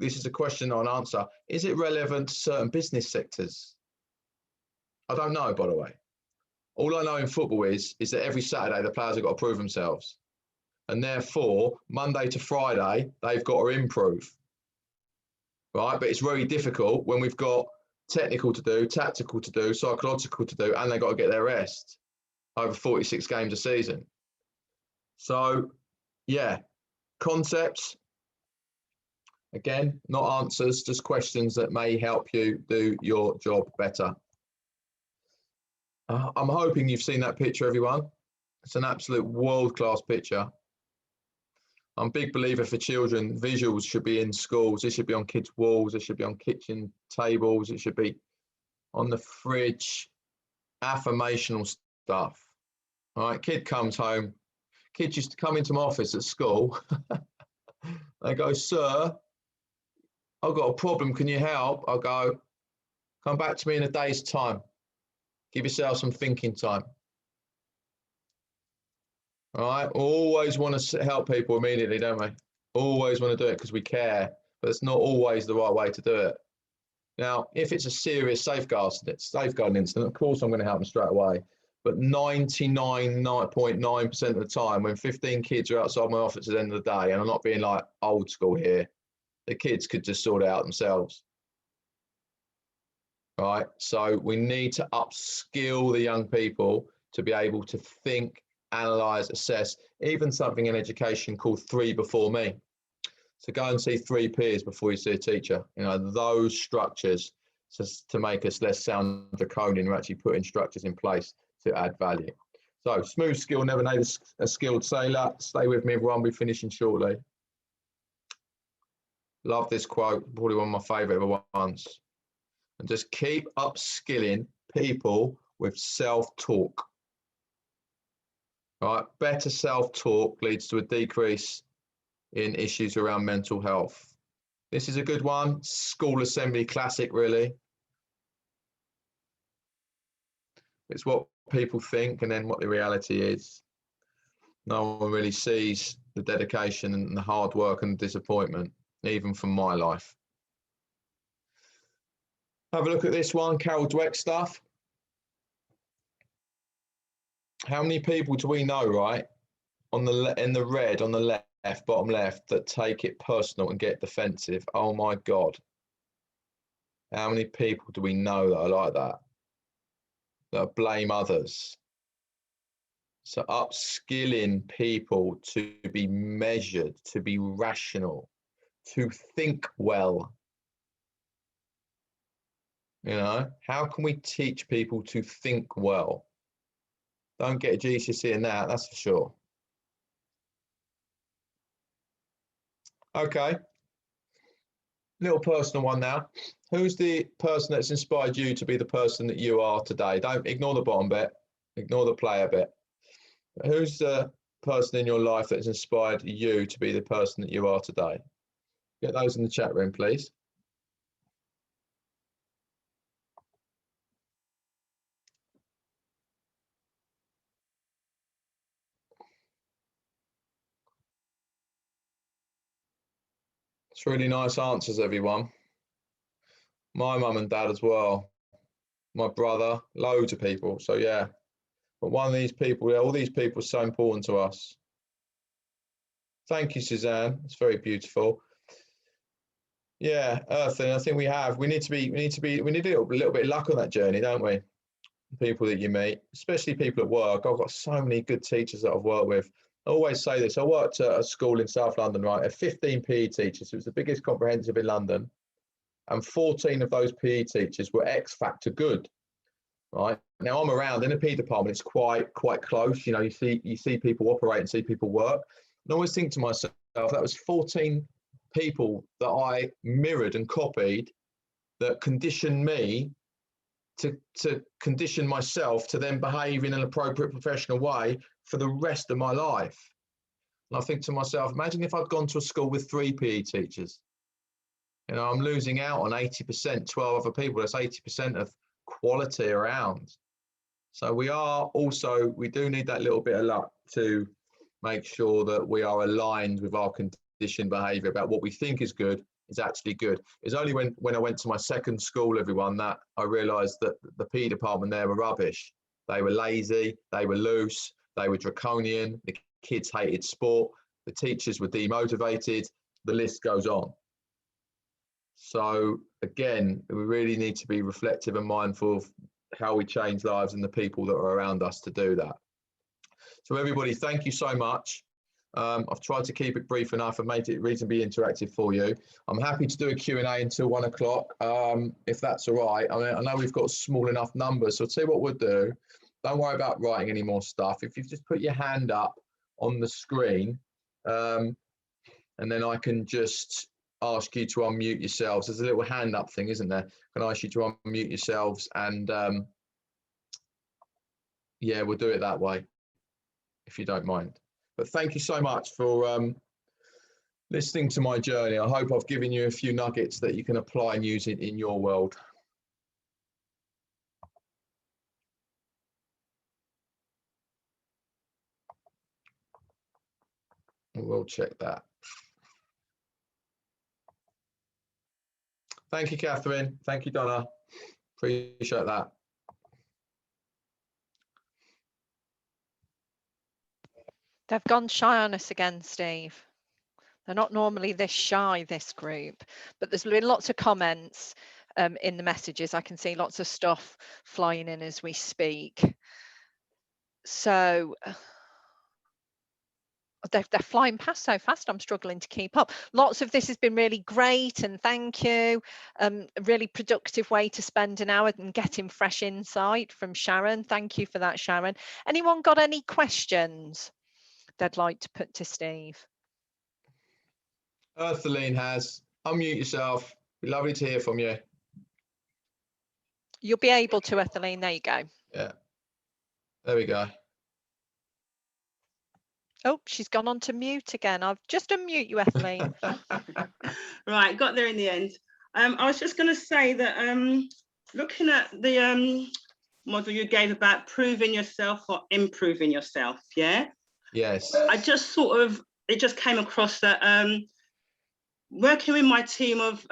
Speaker 2: This is a question or an answer. Is it relevant to certain business sectors? I don't know, by the way. All I know in football is that every Saturday the players have got to prove themselves. And therefore, Monday to Friday, they've got to improve. Right? But it's very difficult when we've got technical to do, tactical to do, psychological to do, and they've got to get their rest over 46 games a season. So, yeah, concepts. Again, not answers, just questions that may help you do your job better. I'm hoping you've seen that picture, everyone. It's an absolute world-class picture. I'm a big believer for children, visuals should be in schools. It should be on kids' walls. It should be on kitchen tables. It should be on the fridge, affirmational stuff. All right, kid comes home. Kids used to come into my office at school. They go, sir, I've got a problem. Can you help? I'll go, come back to me in a day's time. Give yourself some thinking time. All right, always want to help people immediately, don't we? Always want to do it because we care, but it's not always the right way to do it. Now, if it's a serious safeguarding incident, of course I'm going to help them straight away. But 99.9% of the time, when 15 kids are outside my office at the end of the day, and I'm not being like old school here, the kids could just sort it out themselves. Right, so we need to upskill the young people to be able to think, analyze, assess, even something in education called 3 before me. So go and see 3 peers before you see a teacher. You know, those structures to make us less sound draconian. We're actually putting structures in place to add value. So smooth skill never made a skilled sailor. Stay with me, everyone. We're finishing shortly. Love this quote, probably one of my favorite ones. And just keep upskilling people with self-talk. All right, better self-talk leads to a decrease in issues around mental health. This is a good one, school assembly classic, really. It's what people think and then what the reality is. No one really sees the dedication and the hard work and disappointment, even from my life. Have a look at this one, Carol Dweck stuff. How many people do we know, right, in the red on the left, bottom left, that take it personal and get defensive? Oh my God. How many people do we know that are like that? That blame others? So upskilling people to be measured, to be rational, to think well. You know, how can we teach people to think well? Don't get a GCSE in that, that's for sure. Okay, little personal one now. Who's the person that's inspired you to be the person that you are today? Don't ignore the bottom bit, ignore the player bit. Who's the person in your life that's inspired you to be the person that you are today? Get those in the chat room, please. It's really nice answers, everyone. My mum and dad as well. My brother, loads of people. So yeah, but one of these people, yeah, all these people are so important to us. Thank you, Suzanne. It's very beautiful. Yeah, Earthling, I think we need a little bit of luck on that journey, don't we? People that you meet, especially people at work. I've got so many good teachers that I've worked with. I always say this. I worked at a school in South London, right? I had 15 PE teachers. It was the biggest comprehensive in London. And 14 of those PE teachers were X Factor good, right? Now I'm around in the PE department. It's quite close. You know, you see people operate and see people work. And I always think to myself, that was 14 people that I mirrored and copied that conditioned me to condition myself to then behave in an appropriate professional way for the rest of my life. And I think to myself, imagine if I'd gone to a school with 3 PE teachers. You know, I'm losing out on 80%, 12 other people. That's 80% of quality around. So we do need that little bit of luck to make sure that we are aligned with our conditioned behavior about what we think is good is actually good. It's only when I went to my second school, everyone, that I realized that the PE department there were rubbish. They were lazy, they were loose, they were draconian, the kids hated sport, the teachers were demotivated, the list goes on. So again, we really need to be reflective and mindful of how we change lives and the people that are around us to do that. So everybody, thank you so much. I've tried to keep it brief enough and made it reasonably interactive for you. I'm happy to do a Q&A until 1 o'clock, if that's all right. I mean, I know we've got small enough numbers, so I'll tell you what we'll do. Don't worry about writing any more stuff. If you just put your hand up on the screen, and then I can just ask you to unmute yourselves. There's a little hand up thing, isn't there? Can I ask you to unmute yourselves? And yeah, we'll do it that way, if you don't mind. But thank you so much for listening to my journey. I hope I've given you a few nuggets that you can apply and use it in your world. We'll check that. Thank you, Catherine. Thank you, Donna. Appreciate that.
Speaker 1: They've gone shy on us again, Steve. They're not normally this shy, this group, but there's been lots of comments in the messages. I can see lots of stuff flying in as we speak. So they're flying past so fast, I'm struggling to keep up. Lots of this has been really great, and thank you. A really productive way to spend an hour and getting fresh insight from Sharon. Thank you for that, Sharon. Anyone got any questions they'd like to put to Steve?
Speaker 2: Earthaline has. Unmute yourself. Be lovely to hear from you.
Speaker 1: You'll be able to, Etheline. There you go.
Speaker 2: Yeah. There we go.
Speaker 1: Oh, she's gone on to mute again. I've just unmute you, Etheline.
Speaker 3: Right, got there in the end. I was just going to say that looking at the model you gave about proving yourself or improving yourself, yeah?
Speaker 2: Yes.
Speaker 3: I just it just came across that working with my team of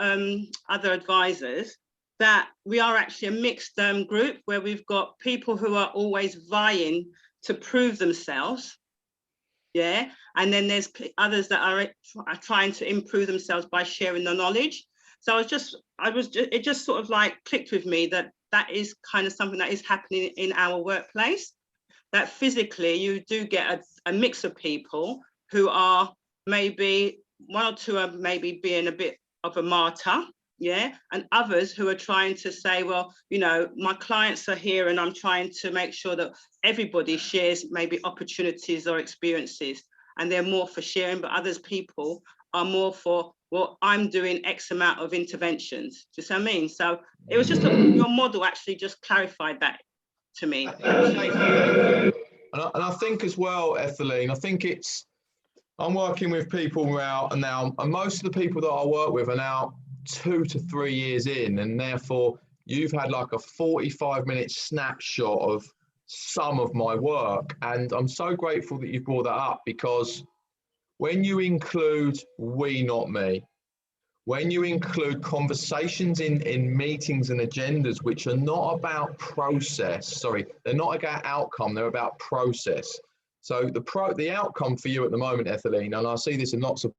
Speaker 3: other advisors, that we are actually a mixed group where we've got people who are always vying to prove themselves. Yeah, and then there's others that are trying to improve themselves by sharing the knowledge. So it just sort of like clicked with me that that is kind of something that is happening in our workplace, that physically you do get a mix of people who are maybe, one or two are maybe being a bit of a martyr, yeah, and others who are trying to say, well, you know, my clients are here and I'm trying to make sure that everybody shares maybe opportunities or experiences, and they're more for sharing, but others people are more for, well, I'm doing X amount of interventions. Do you see what I mean? So it was just your model actually just clarified that to me.
Speaker 2: And I think as well, Etheline, I think I'm working with people now, and most of the people that I work with are now 2 to 3 years in, and therefore you've had like a 45-minute snapshot of some of my work. And I'm so grateful that you brought that up, because when you include we, not me, when you include conversations in meetings and agendas which are not about they're not about outcome, they're about process. So the outcome for you at the moment, Etheline, and I see this in lots of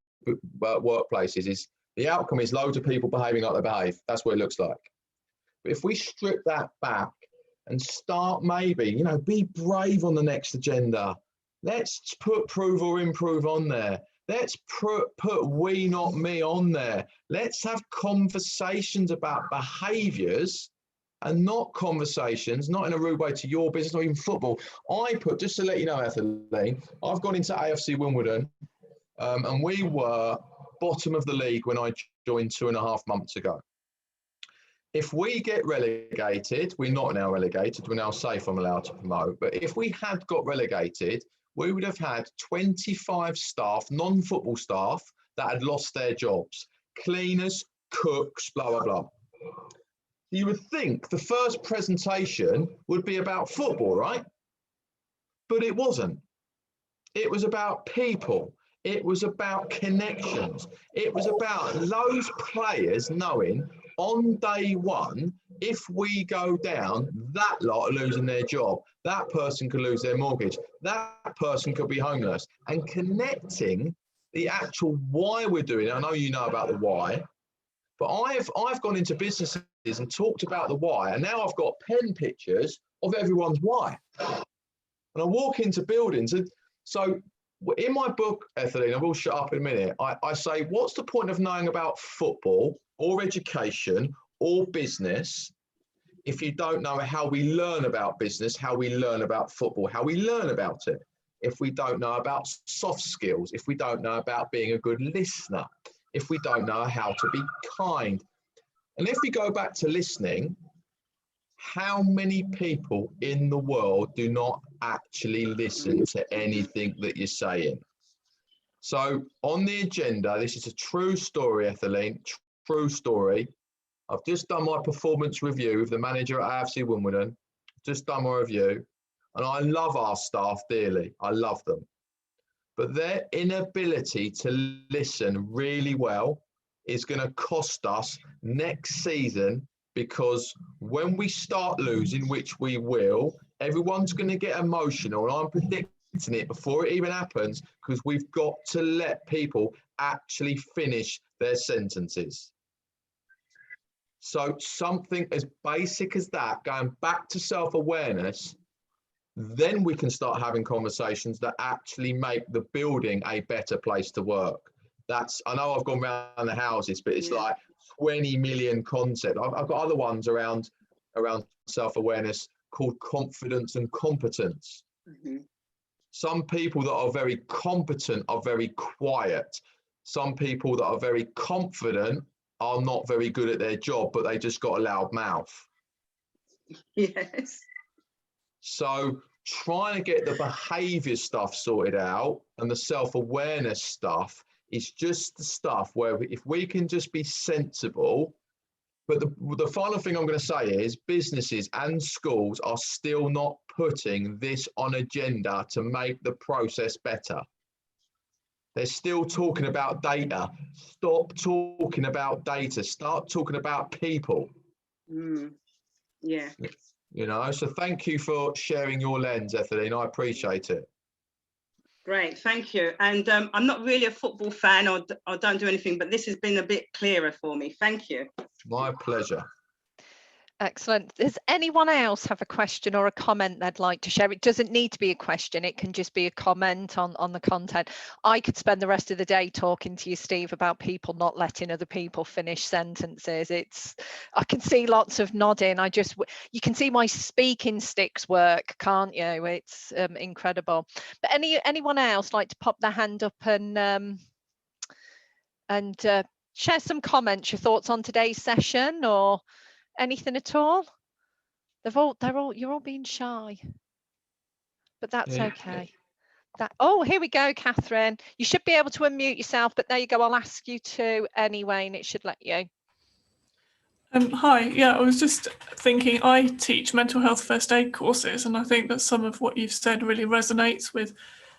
Speaker 2: workplaces, is the outcome is loads of people behaving like they behave. That's what it looks like. But if we strip that back and start maybe, you know, be brave on the next agenda. Let's put prove or improve on there. Let's put we, not me on there. Let's have conversations about behaviours, and not conversations, not in a rude way to your business, not even football. Just to let you know, Etheline, I've gone into AFC Wimbledon, and we were bottom of the league when I joined 2.5 months ago. If we get relegated, we're not now relegated, we're now safe, I'm allowed to promote, but if we had got relegated, we would have had 25 staff, non-football staff, that had lost their jobs. Cleaners, cooks, blah, blah, blah. You would think the first presentation would be about football, right? But it wasn't. It was about people. It was about connections. It was about those players knowing on day one, if we go down, that lot are losing their job. That person could lose their mortgage. That person could be homeless. And connecting the actual why we're doing it. I know you know about the why, but I've gone into businesses and talked about the why, and now I've got pen pictures of everyone's why. And I walk into buildings, and so in my book, Etheline, I will shut up in a minute, I say, what's the point of knowing about football or education or business if you don't know how we learn about business, how we learn about football, how we learn about it? If we don't know about soft skills, if we don't know about being a good listener, if we don't know how to be kind. And if we go back to listening, how many people in the world do not actually listen to anything that you're saying? So on the agenda, this is a true story, Etheline, true story. I've just done my performance review with the manager at AFC Wimbledon, just done my review, and I love our staff dearly. I love them. But their inability to listen really well is going to cost us next season, because when we start losing, which we will, everyone's going to get emotional, and I'm predicting it before it even happens, because we've got to let people actually finish their sentences. So something as basic as that, going back to self-awareness, then we can start having conversations that actually make the building a better place to work. I know I've gone around the houses, but it's like 20 million concepts. I've got other ones around self-awareness called confidence and competence. Some people that are very competent are very quiet. Some people that are very confident are not very good at their job, but they just got a loud mouth.
Speaker 3: Yes.
Speaker 2: So trying to get the behavior stuff sorted out and the self-awareness stuff is just the stuff where if we can just be sensible. But the final thing I'm going to say is businesses and schools are still not putting this on agenda to make the process better. They're still talking about data. Stop talking about data. Start talking about people.
Speaker 3: Yeah.
Speaker 2: You know, so thank you for sharing your lens, Etheline. I appreciate it.
Speaker 3: Great, thank you. And I'm not really a football fan or don't do anything, but this has been a bit clearer for me. Thank you.
Speaker 2: My pleasure.
Speaker 1: Excellent. Does anyone else have a question or a comment they'd like to share? It doesn't need to be a question. It can just be a comment on the content. I could spend the rest of the day talking to you, Steve, about people not letting other people finish sentences. I can see lots of nodding. You can see my speaking sticks work, can't you? It's incredible. But anyone else like to pop their hand up and share some comments, your thoughts on today's session or anything at all? You're all being shy, but that's okay. Here we go, Catherine. You should be able to unmute yourself, but there you go. I'll ask you to anyway, and it should let you.
Speaker 4: Hi, yeah, I was just thinking, I teach mental health first aid courses, and I think that some of what you've said really resonates with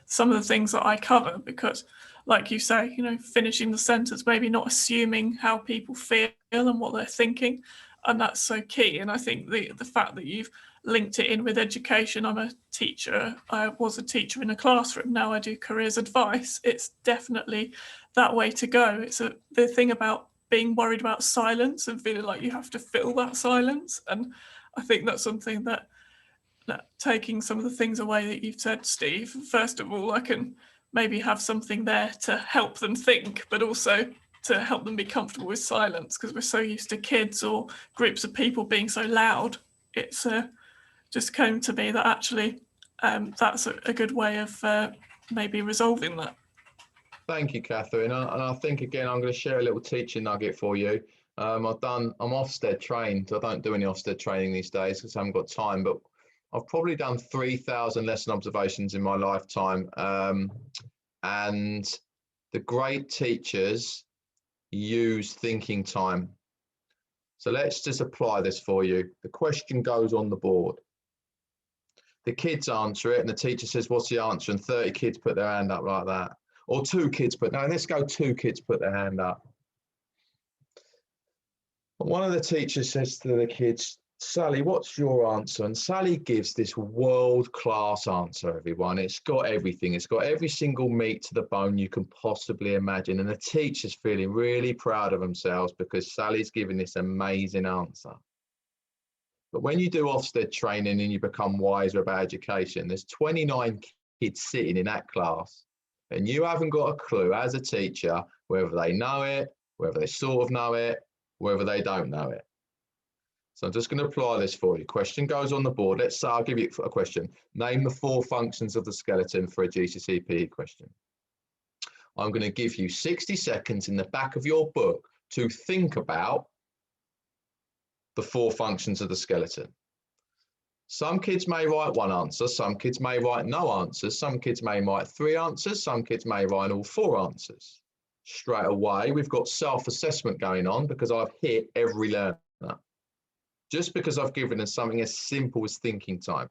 Speaker 4: some of the things that I cover, because like you say, you know, finishing the sentence, maybe not assuming how people feel and what they're thinking. And that's so key. And I think the fact that you've linked it in with education, I'm a teacher, I was a teacher in a classroom, now I do careers advice. It's definitely that way to go. It's the thing about being worried about silence and feeling like you have to fill that silence. And I think that's something that taking some of the things away that you've said, Steve, first of all, I can maybe have something there to help them think, but also to help them be comfortable with silence, because we're so used to kids or groups of people being so loud. It's just came to me that actually that's a good way of maybe resolving that.
Speaker 2: Thank you, Catherine. And I think, again, I'm going to share a little teaching nugget for you. I'm Ofsted trained. I don't do any Ofsted training these days because I haven't got time, but I've probably done 3,000 lesson observations in my lifetime. And the great teachers use thinking time. So let's just apply this for you. The question goes on the board. The kids answer it and the teacher says, what's the answer? And 30 kids put their hand up like that. Or 2 kids let's go 2 kids put their hand up. And one of the teachers says to the kids, Sally, what's your answer? And Sally gives this world-class answer, everyone. It's got everything. It's got every single meat to the bone you can possibly imagine. And the teacher's feeling really proud of themselves because Sally's giving this amazing answer. But when you do Ofsted training and you become wiser about education, there's 29 kids sitting in that class, and you haven't got a clue as a teacher whether they know it, whether they sort of know it, whether they don't know it. So I'm just going to apply this for you. Question goes on the board. Let's say I'll give you a question. Name the 4 functions of the skeleton for a GCSE PE question. I'm going to give you 60 seconds in the back of your book to think about the 4 functions of the skeleton. Some kids may write 1 answer. Some kids may write no answers. Some kids may write 3 answers. Some kids may write all 4 answers. Straight away, we've got self-assessment going on because I've hit every learner. Just because I've given them something as simple as thinking time.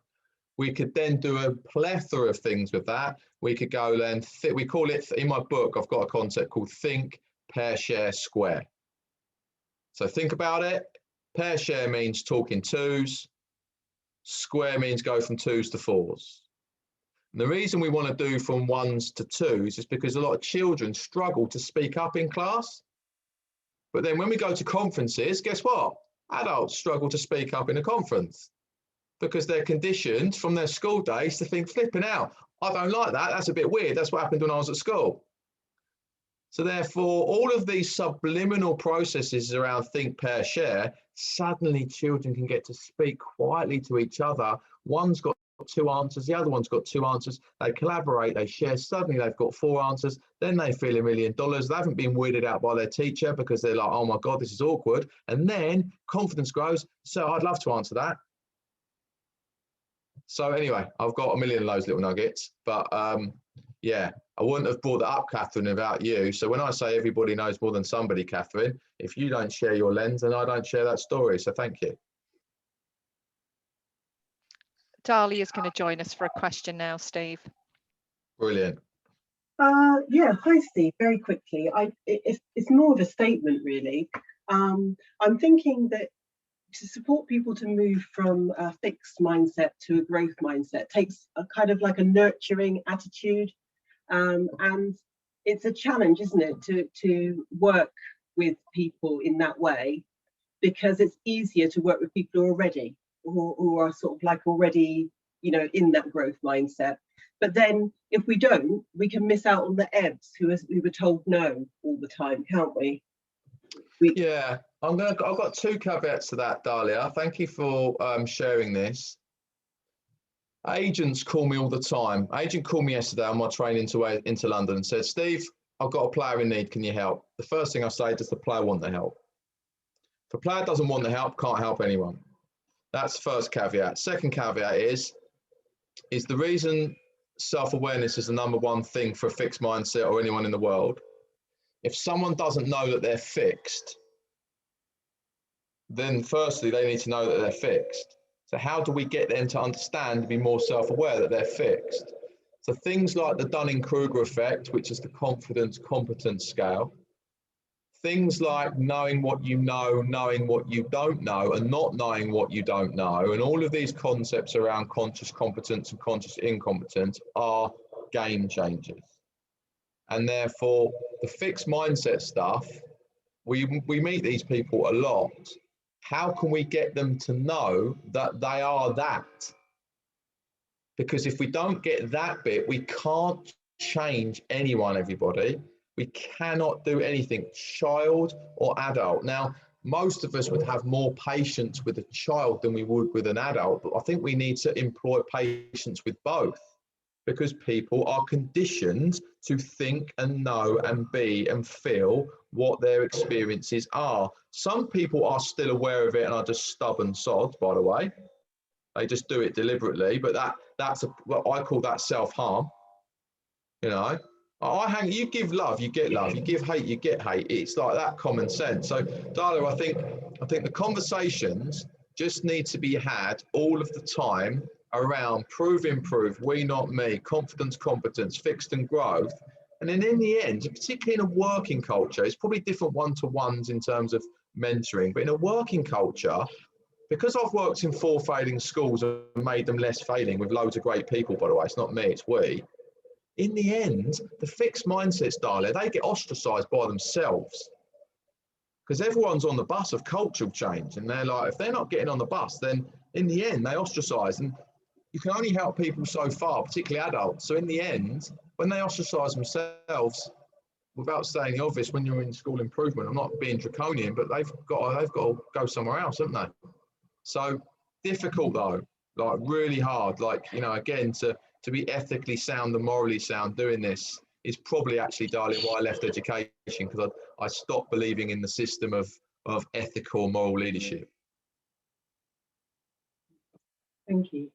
Speaker 2: We could then do a plethora of things with that. We could go then, we call it, in my book, I've got a concept called think, pair, share, square. So think about it. Pair share means talk in 2s. Square means go from 2s to 4s. And the reason we want to do from 1s to 2s is because a lot of children struggle to speak up in class. But then when we go to conferences, guess what? Adults struggle to speak up in a conference. because they're conditioned from their school days to think, flipping out, I don't like that. That's a bit weird. That's what happened when I was at school. So therefore, all of these subliminal processes around think, pair, share, suddenly children can get to speak quietly to each other. One's got 2 answers, the other one's got 2 answers. They collaborate, they share, suddenly they've got 4 answers. Then they feel $1 million. They haven't been weirded out by their teacher because they're like, oh my God, this is awkward. And then confidence grows. So I'd love to answer that. So anyway, I've got 1 million of those little nuggets, but yeah, I wouldn't have brought that up, Catherine, without you. So when I say everybody knows more than somebody, Catherine, if you don't share your lens, then I don't share that story. So thank you.
Speaker 1: Dahlia is going to join us for a question now, Steve.
Speaker 2: Brilliant.
Speaker 5: Yeah, hi Steve, very quickly. It's more of a statement really. I'm thinking that to support people to move from a fixed mindset to a growth mindset takes a kind of like a nurturing attitude. And it's a challenge, isn't it, to work with people in that way, because it's easier to work with people who are ready, who are sort of like already, you know, in that growth mindset. But then if we don't, we can miss out on the ebbs who were told no all the time, can't we?
Speaker 2: Yeah, I've got 2 caveats to that, Dahlia. Thank you for sharing this. Agents call me all the time. Agent called me yesterday on my train into London and said, Steve, I've got a player in need, can you help? The first thing I say, does the player want the help? If a player doesn't want the help, can't help anyone. That's the first caveat. Second caveat is the reason self-awareness is the #1 thing for a fixed mindset or anyone in the world. If someone doesn't know that they're fixed, then firstly, they need to know that they're fixed. So how do we get them to understand, to be more self-aware that they're fixed? So things like the Dunning-Kruger effect, which is the confidence competence scale, things like knowing what you know, knowing what you don't know, and not knowing what you don't know, and all of these concepts around conscious competence and conscious incompetence are game changers. And therefore, the fixed mindset stuff, we meet these people a lot. How can we get them to know that they are that? Because if we don't get that bit, we can't change anyone, everybody. We cannot do anything, child or adult. Now, most of us would have more patience with a child than we would with an adult, but I think we need to employ patience with both, because people are conditioned to think and know and be and feel what their experiences are. Some people are still aware of it and are just stubborn sods, by the way. They just do it deliberately, but that's what I call that self-harm. You know, you give love, you get love. You give hate, you get hate. It's like that common sense. So, Dahlia, I think the conversations just need to be had all of the time around prove, improve, we, not me, confidence, competence, fixed and growth. And then in the end, particularly in a working culture, it's probably different one-to-ones in terms of mentoring, but in a working culture, because I've worked in 4 failing schools and made them less failing with loads of great people, by the way, it's not me, it's we. In the end, the fixed mindsets, Dahlia, they get ostracized by themselves, because everyone's on the bus of cultural change. And they're like, if they're not getting on the bus, then in the end, they ostracize. And you can only help people so far, particularly adults. So in the end, when they ostracize themselves, without saying the obvious, when you're in school improvement, I'm not being draconian, but they've got to go somewhere else, haven't they? So difficult though, like really hard. Like, you know, again, to be ethically sound and morally sound doing this is probably actually, Dahlia, why I left education, because I stopped believing in the system of ethical moral leadership.
Speaker 5: Thank you.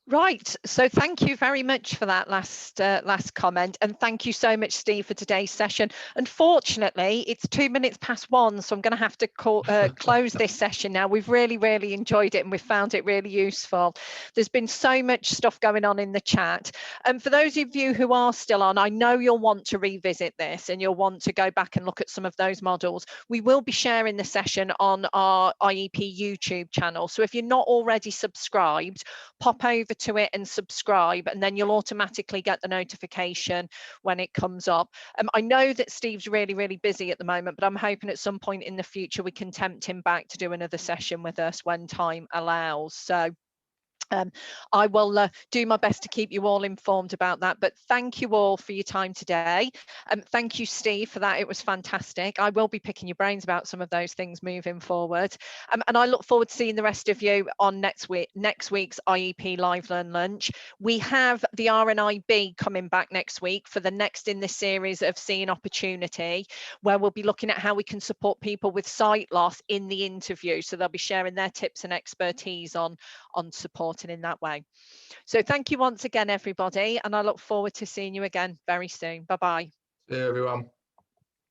Speaker 1: Right, so thank you very much for that last comment, and thank you so much, Steve, for today's session. Unfortunately, it's 1:02, so I'm going to have to close this session now. We've really enjoyed it, and we've found it really useful. There's been so much stuff going on in the chat, and for those of you who are still on, I know you'll want to revisit this and you'll want to go back and look at some of those models. We will be sharing the session on our IEP YouTube channel, so if you're not already subscribed, pop over to it and subscribe, and then you'll automatically get the notification when it comes up. I know that Steve's really, really busy at the moment, but I'm hoping at some point in the future we can tempt him back to do another session with us when time allows. So I will do my best to keep you all informed about that. But thank you all for your time today. Thank you, Steve, for that. It was fantastic. I will be picking your brains about some of those things moving forward. And I look forward to seeing the rest of you on next week's IEP Live Learn Lunch. We have the RNIB coming back next week for the next in this series of Seeing Opportunity, where we'll be looking at how we can support people with sight loss in the interview. So they'll be sharing their tips and expertise on supporting in that way. So thank you once again, everybody, and I look forward to seeing you again very soon. Bye-bye.
Speaker 2: See you, everyone.